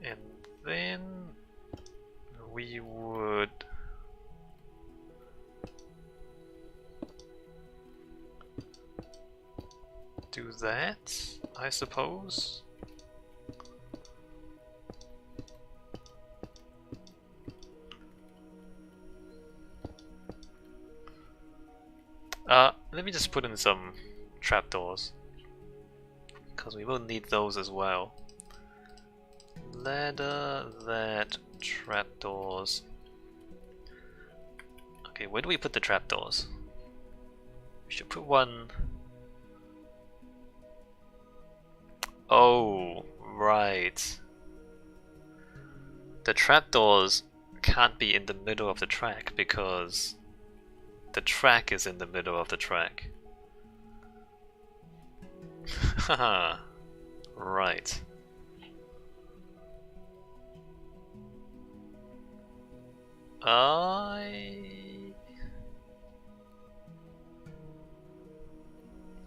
And then we would do that, I suppose. Let me just put in some trapdoors, because we will need those as well. Ladder, that, trapdoors. Okay, where do we put the trapdoors? We should put one... Oh, right. The trapdoors can't be in the middle of the track because the track is in the middle of the track. Haha. Right.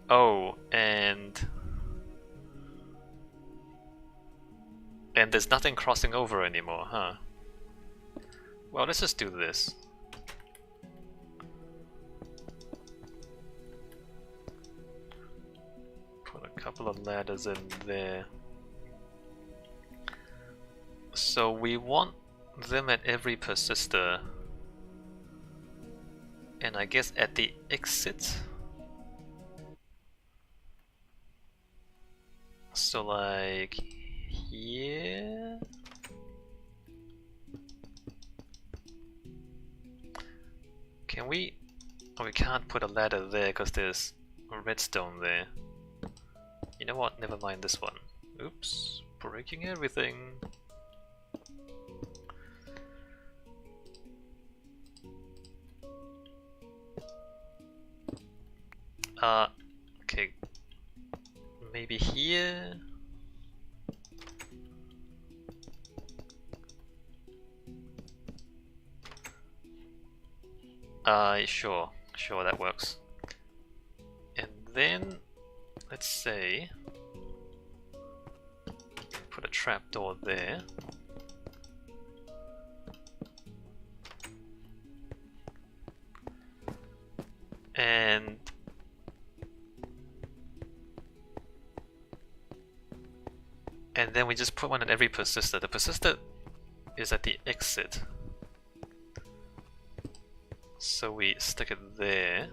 Oh, and there's nothing crossing over anymore, huh? Well, let's just do this. Put a couple of ladders in there. So we want them at every persistor. And I guess at the exit. So like here. Can we? Oh, we can't put a ladder there because there's a redstone there. You know what? Never mind this one. Oops, breaking everything. Okay. Maybe here. Sure, that works. And then, let's say, put a trapdoor there. And then we just put one at every persistor. The persistor is at the exit. So we stick it there.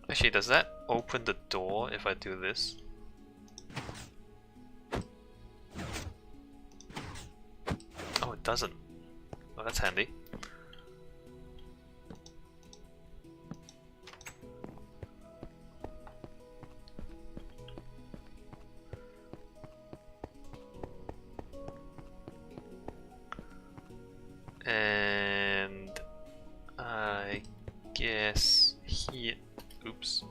Actually, does that open the door if I do this? Oh, it doesn't. Oh, that's handy. And I guess here, oops,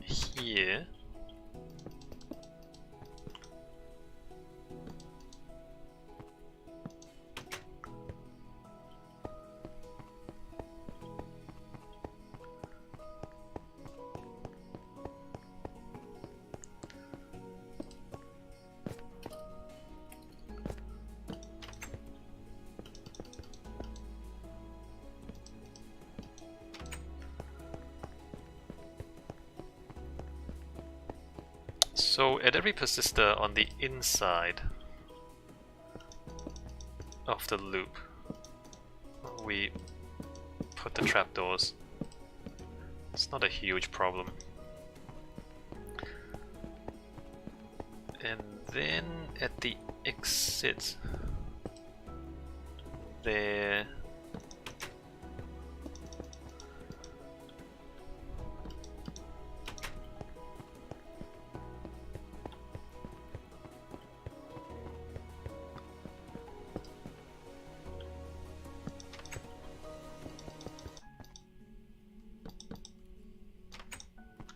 here. So at every persistor on the inside of the loop, we put the trapdoors. It's not a huge problem. And then at the exit there,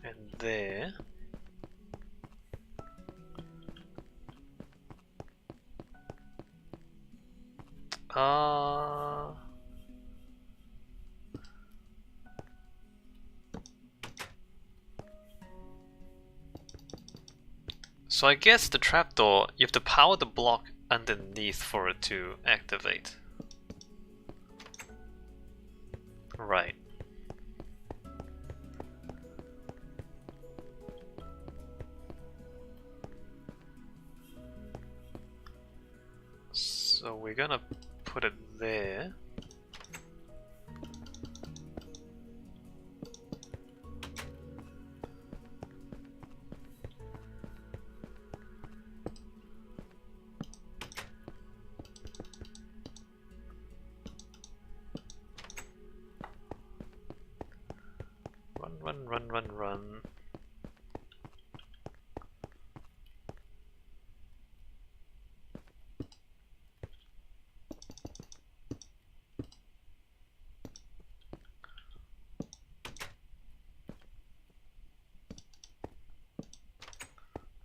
and there. So I guess the trapdoor, you have to power the block underneath for it to activate. Right. So we're gonna put it there. Run.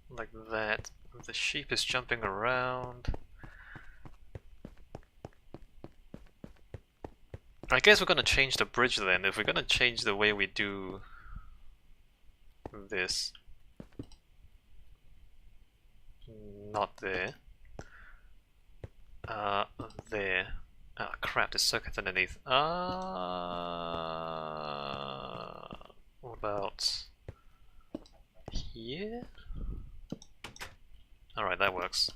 Like that. The sheep is jumping around. I guess we're gonna change the bridge then. If we're gonna change the way we do this. Not there. There. Ah, crap, there's circuits underneath. What about here? Alright, that works.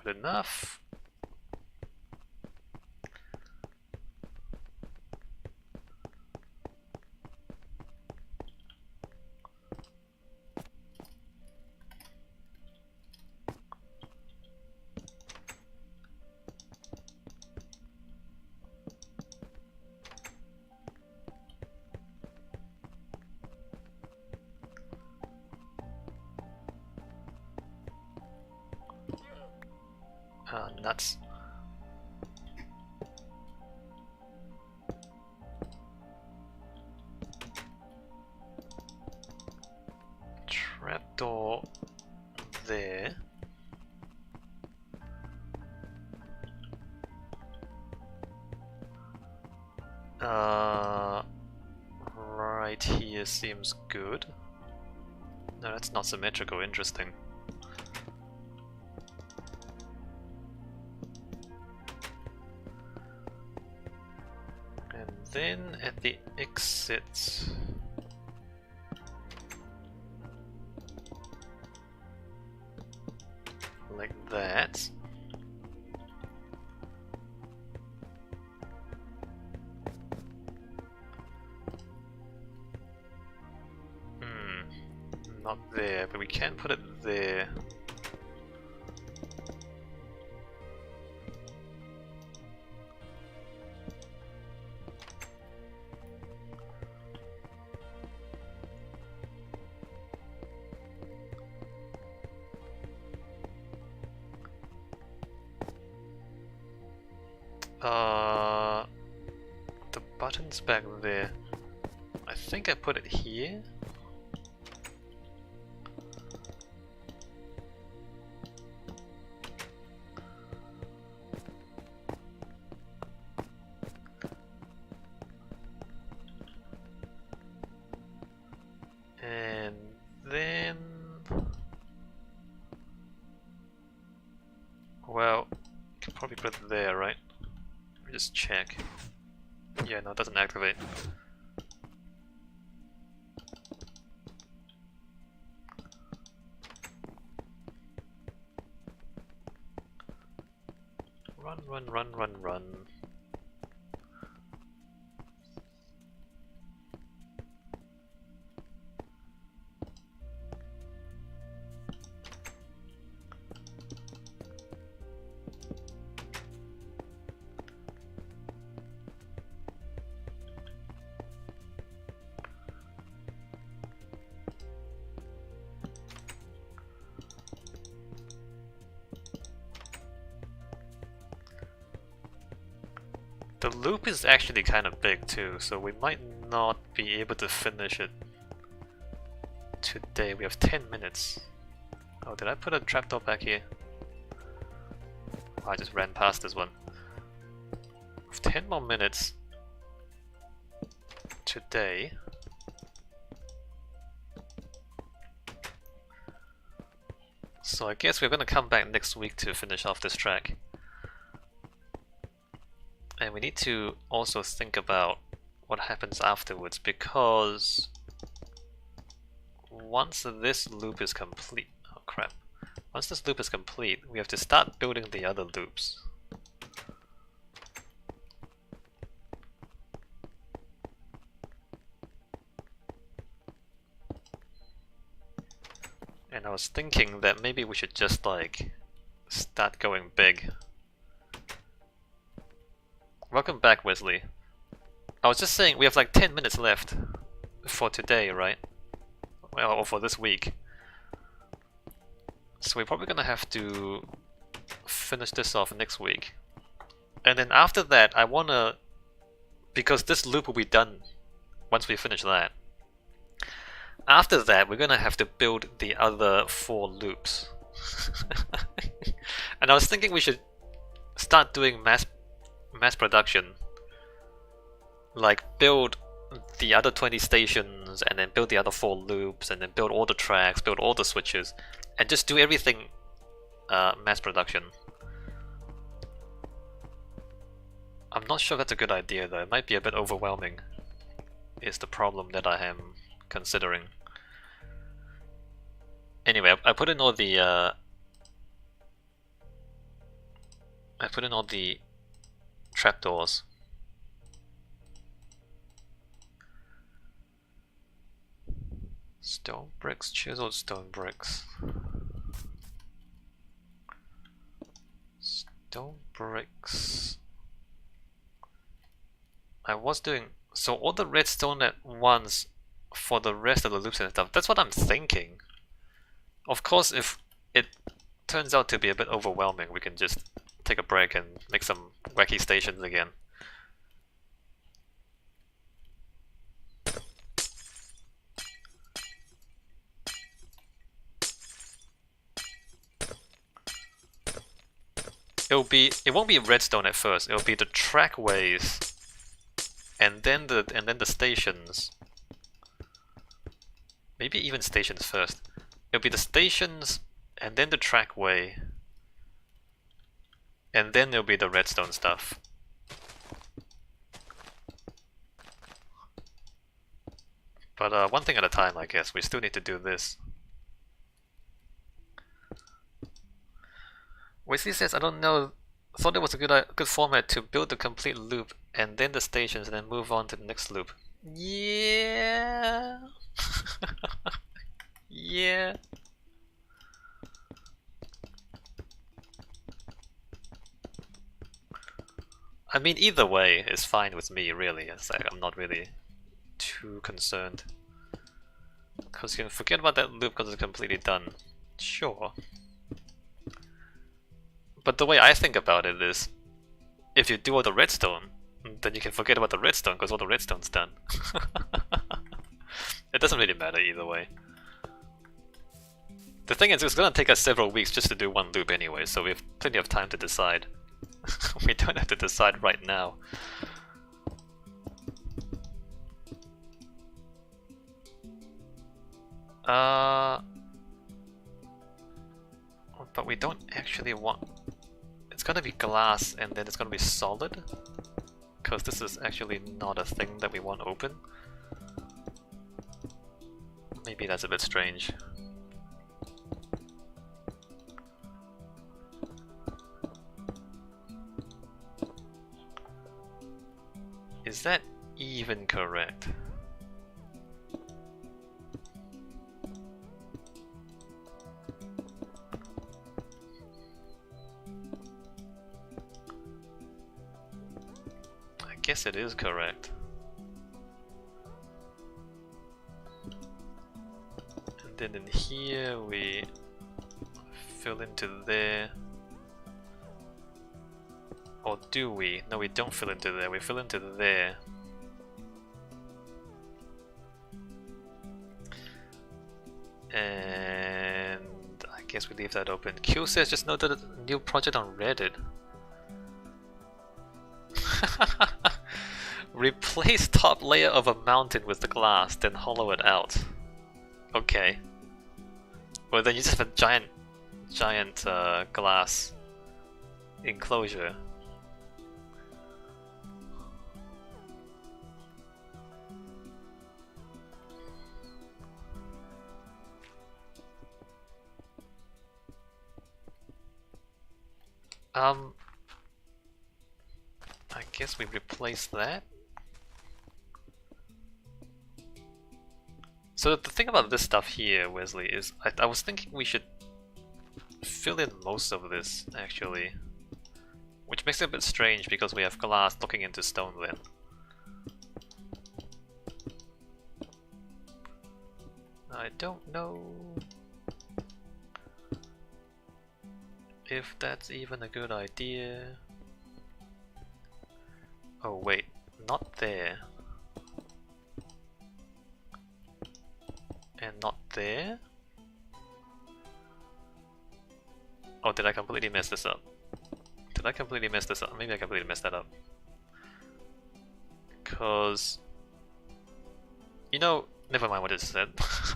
Good enough. Nuts. Trapdoor there. Right here seems good. No, that's not symmetrical, interesting. And then at the exit, like that. Not there, but we can put it there. The button's back there. I think I put it here. And then, well, can probably put it there, right? Let me just check. Yeah, no, it doesn't activate. Run. The loop is actually kind of big too, so we might not be able to finish it today. We have 10 minutes. Oh, did I put a trapdoor back here? Oh, I just ran past this one. With 10 more minutes today. So I guess we're gonna come back next week to finish off this track. And we need to also think about what happens afterwards, because once this loop is complete, oh crap, once this loop is complete, we have to start building the other loops. And I was thinking that maybe we should just like start going big. Welcome back, Wesley. I was just saying we have like 10 minutes left for today, right? Well, or for this week. So we're probably gonna have to finish this off next week. And then after that, I wanna... because this loop will be done once we finish that. After that, we're gonna have to build the other 4 loops. And I was thinking we should start doing mass production. Like build the other 20 stations and then build the other 4 loops and then build all the tracks, build all the switches, and just do everything mass production. I'm not sure that's a good idea though, it might be a bit overwhelming, is the problem that I am considering. Anyway, I put in all the trapdoors. Stone bricks, chiseled stone bricks. Stone bricks. I was doing so all the redstone at once for the rest of the loops and stuff. That's what I'm thinking. Of course, if it turns out to be a bit overwhelming, we can just take a break and make some wacky stations again. It won't be redstone at first. It'll be the trackways, and then the stations. Maybe even stations first. It'll be the stations, and then the trackway, and then there'll be the redstone stuff. But one thing at a time, I guess. We still need to do this. Wesley says, I don't know, thought it was a good format to build the complete loop and then the stations and then move on to the next loop. Yeah. Yeah. I mean, either way is fine with me, really. It's like, I'm not really too concerned. Because you can forget about that loop because it's completely done. Sure. But the way I think about it is, if you do all the redstone, then you can forget about the redstone because all the redstone's done. It doesn't really matter either way. The thing is, it's gonna take us several weeks just to do one loop anyway, so we have plenty of time to decide. We don't have to decide right now. But we don't actually want... It's gonna be glass and then it's gonna be solid, because this is actually not a thing that we want open. Maybe that's a bit strange. Is that even correct? I guess it is correct. And then in here we fill into there. Or do we? No, we don't fill into there, we fill into there. And I guess we leave that open. Q says, just noted a new project on Reddit. Replace top layer of a mountain with the glass, then hollow it out. Okay. Well then you just have a giant giant glass enclosure. I guess we replace that. So the thing about this stuff here, Wesley, is I was thinking we should fill in most of this, actually. Which makes it a bit strange because we have glass looking into stone then. I don't know if that's even a good idea. Oh wait, not there. And not there? Oh, did I completely mess this up? Did I completely mess this up? Maybe I completely messed that up. Cause... You know, never mind what I just said.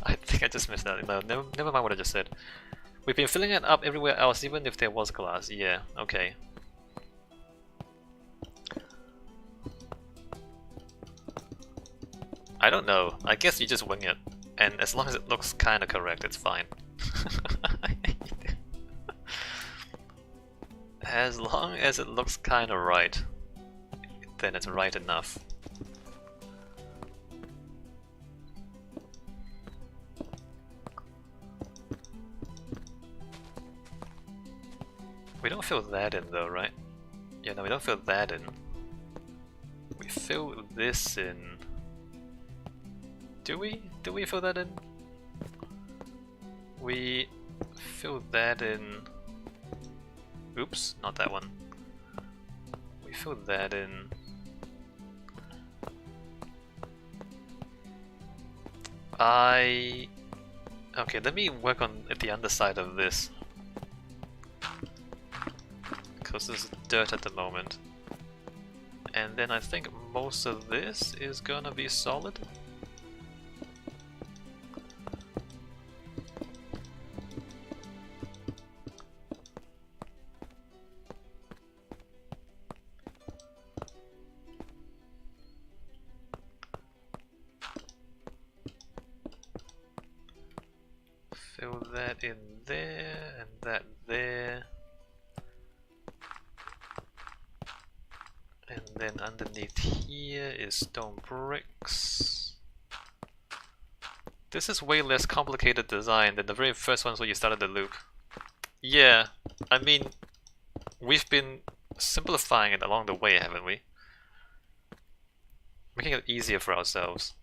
I think I just messed that. No, never mind what I just said. We've been filling it up everywhere else, even if there was glass. Yeah, okay. I don't know. I guess you just wing it. And as long as it looks kinda correct, it's fine. As long as it looks kinda right, then it's right enough. We don't fill that in though, right? Yeah, no, we don't fill that in. We fill this in. Do we? Do we fill that in? We fill that in. Oops, not that one. We fill that in. Okay, let me work on the underside of this. Because there's dirt at the moment. And then I think most of this is gonna be solid. Fill that in there, and that there. And then underneath here is stone bricks. This is way less complicated design than the very first ones where you started the loop. Yeah, I mean, we've been simplifying it along the way, haven't we? Making it easier for ourselves.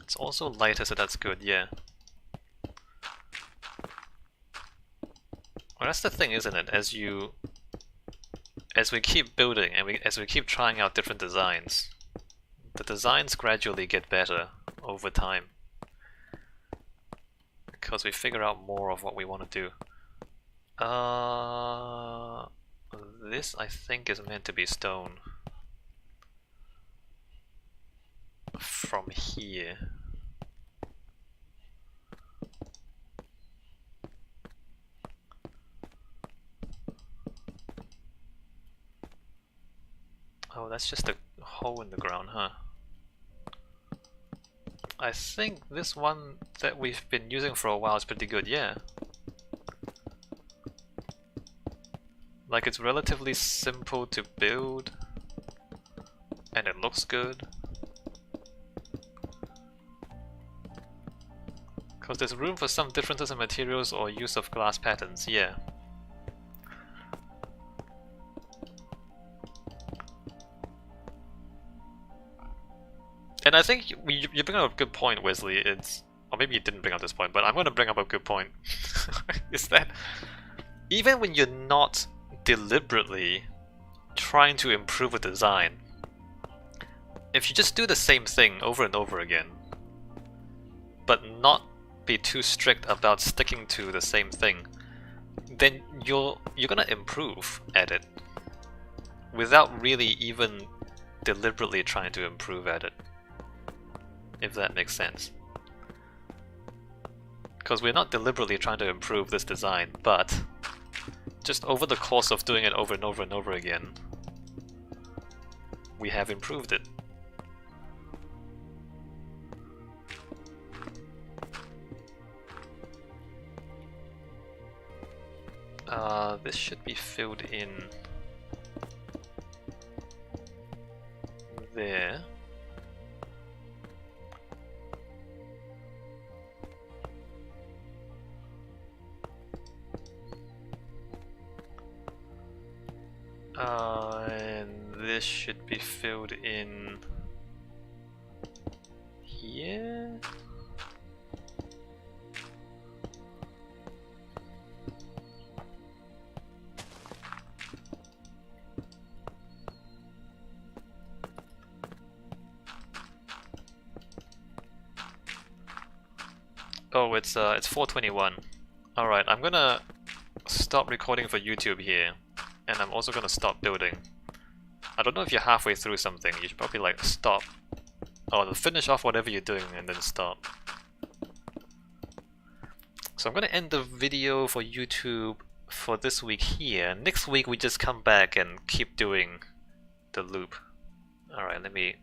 It's also lighter, so that's good, yeah. Well, that's the thing, isn't it? As we keep building and as we keep trying out different designs, the designs gradually get better over time. Because we figure out more of what we want to do. This I think is meant to be stone. From here. Oh, that's just a hole in the ground, huh? I think this one that we've been using for a while is pretty good, yeah. Like, it's relatively simple to build, and it looks good. Because there's room for some differences in materials or use of glass patterns, yeah. And I think you bring up a good point, Wesley. Or maybe you didn't bring up this point, but I'm going to bring up a good point. Is that even when you're not deliberately trying to improve a design, if you just do the same thing over and over again, but not be too strict about sticking to the same thing, then you're gonna improve at it without really even deliberately trying to improve at it. If that makes sense. Because we're not deliberately trying to improve this design, but just over the course of doing it over and over and over again, we have improved it. This should be filled in there. And this should be filled in here. Oh, it's 4:21. All right, I'm gonna stop recording for YouTube here, and I'm also gonna stop building. I don't know if you're halfway through something. You should probably like stop, or finish off whatever you're doing and then stop. So I'm gonna end the video for YouTube for this week here. Next week we just come back and keep doing the loop. All right, let me